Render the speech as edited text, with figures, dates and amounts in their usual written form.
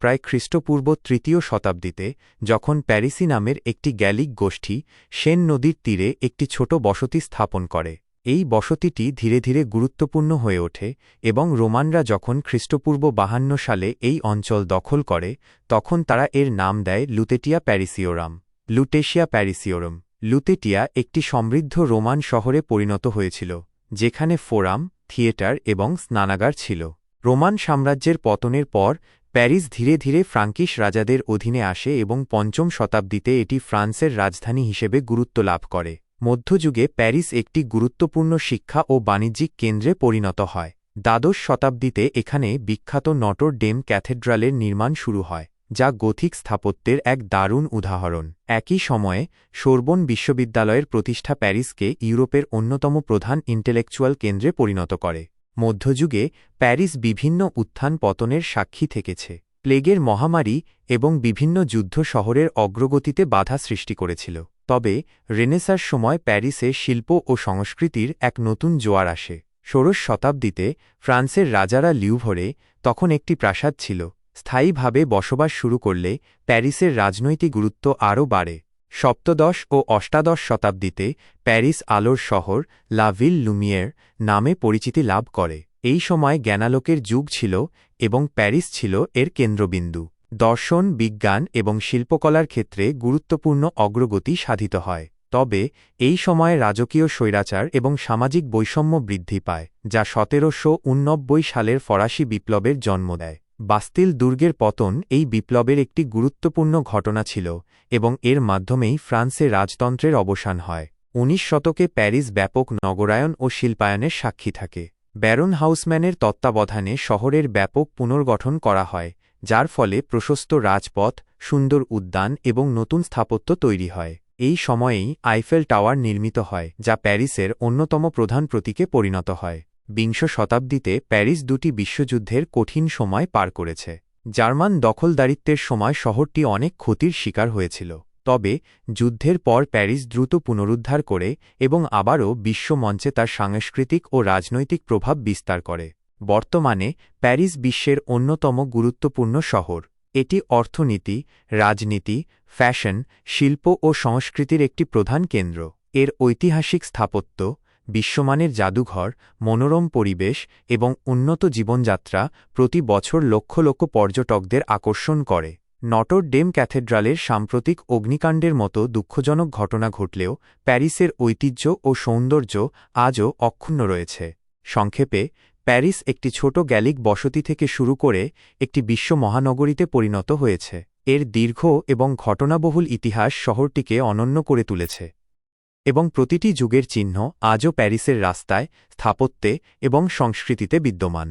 প্রায় খ্রিস্টপূর্ব ৩য় শতাব্দীতে, যখন প্যারিসি নামের একটি গ্যালিক গোষ্ঠী সেন নদীর তীরে একটি ছোট বসতি স্থাপন করে। এই বসতিটি ধীরে ধীরে গুরুত্বপূর্ণ হয়ে ওঠে এবং রোমানরা যখন খ্রিস্টপূর্ব ৫২ সালে এই অঞ্চল দখল করে, তখন তারা এর নাম দেয় লুতেটিয়া প্যারিসিওরাম। লুটেশিয়া প্যারিসিওরাম। লুতেটিয়া একটি সমৃদ্ধ রোমান শহরে পরিণত হয়েছিল, যেখানে ফোরাম, থিয়েটার এবং স্নানাগার ছিল। রোমান সাম্রাজ্যের পতনের পর প্যারিস ধীরে ধীরে ফ্রাঙ্কিশ রাজাদের অধীনে আসে এবং ৫ম শতাব্দীতে এটি ফ্রান্সের রাজধানী হিসেবে গুরুত্ব লাভ করে। মধ্যযুগে প্যারিস একটি গুরুত্বপূর্ণ শিক্ষা ও বাণিজ্যিক কেন্দ্রে পরিণত হয়। দ্বাদশ শতাব্দীতে এখানে বিখ্যাত নটর ডেম ক্যাথেড্রালের নির্মাণ শুরু হয়, যা গথিক স্থাপত্যের এক দারুণ উদাহরণ। একই সময়ে সোরবন বিশ্ববিদ্যালয়ের প্রতিষ্ঠা প্যারিসকে ইউরোপের অন্যতম প্রধান ইন্টেলেকচুয়াল কেন্দ্রে পরিণত করে। মধ্যযুগে প্যারিস বিভিন্ন উত্থান পতনের সাক্ষী থেকেছে। প্লেগের মহামারী এবং বিভিন্ন যুদ্ধ শহরের অগ্রগতিতে বাধা সৃষ্টি করেছিল। তবে রেনেসাঁর সময় প্যারিসে শিল্প ও সংস্কৃতির এক নতুন জোয়ার আসে। ষোড়শ শতাব্দীতে ফ্রান্সের রাজারা লিউভরে, তখন একটি প্রাসাদ ছিল, স্থায়ীভাবে বসবাস শুরু করলে প্যারিসের রাজনৈতিক গুরুত্ব আরও বাড়ে। সপ্তদশ ও অষ্টাদশ শতাব্দীতে প্যারিস আলোর শহর, লা ভিল লুমিয়ের নামে পরিচিতি লাভ করে। এই সময় জ্ঞানালোকের যুগ ছিল এবং প্যারিস ছিল এর কেন্দ্রবিন্দু। দর্শন, বিজ্ঞান এবং শিল্পকলার ক্ষেত্রে গুরুত্বপূর্ণ অগ্রগতি সাধিত হয়। তবে এই সময়ে রাজকীয় স্বৈরাচার এবং সামাজিক বৈষম্য বৃদ্ধি পায়, যা ১৭৮৯ সালের ফরাসি বিপ্লবের জন্ম দেয়। বাস্তিল দুর্গের পতন এই বিপ্লবের একটি গুরুত্বপূর্ণ ঘটনা ছিল এবং এর মাধ্যমেই ফ্রান্সে রাজতন্ত্রের অবসান হয়। ১৯ শতকে প্যারিস ব্যাপক নগরায়ন ও শিল্পায়নের সাক্ষী থাকে। ব্যারন হাউসম্যানের তত্ত্বাবধানে শহরের ব্যাপক পুনর্গঠন করা হয়, যার ফলে প্রশস্ত রাজপথ, সুন্দর উদ্যান এবং নতুন স্থাপত্য তৈরি হয়। এই সময়েই আইফেল টাওয়ার নির্মিত হয়, যা প্যারিসের অন্যতম প্রধান প্রতীকে পরিণত হয়। বিংশ শতাব্দীতে প্যারিস দুটি বিশ্বযুদ্ধের কঠিন সময় পার করেছে। জার্মান দখলদারিত্বের সময় শহরটি অনেক ক্ষতির শিকার হয়েছিল। তবে যুদ্ধের পর প্যারিস দ্রুত পুনরুদ্ধার করে এবং আবারও বিশ্বমঞ্চে তার সাংস্কৃতিক ও রাজনৈতিক প্রভাব বিস্তার করে। বর্তমানে প্যারিস বিশ্বের অন্যতম গুরুত্বপূর্ণ শহর। এটি অর্থনীতি, রাজনীতি, ফ্যাশন, শিল্প ও সংস্কৃতির একটি প্রধান কেন্দ্র। এর ঐতিহাসিক স্থাপত্য, বিশ্বমানের জাদুঘর, মনোরম পরিবেশ এবং উন্নত জীবনযাত্রা প্রতি বছর লক্ষ লক্ষ পর্যটকদের আকর্ষণ করে। নটর ডেম ক্যাথেড্রালের সাম্প্রতিক অগ্নিকাণ্ডের মতো দুঃখজনক ঘটনা ঘটলেও প্যারিসের ঐতিহ্য ও সৌন্দর্য আজও অক্ষুণ্ণ রয়েছে। সংক্ষেপে, প্যারিস একটি ছোট গ্যালিক বসতি থেকে শুরু করে একটি বিশ্ব মহানগরীতে পরিণত হয়েছে। এর দীর্ঘ এবং ঘটনাবহুল ইতিহাস শহরটিকে অনন্য করে তুলেছে এবং প্রতিটি যুগের চিহ্ন আজও প্যারিসের রাস্তায়, স্থাপত্যে এবং সংস্কৃতিতে বিদ্যমান।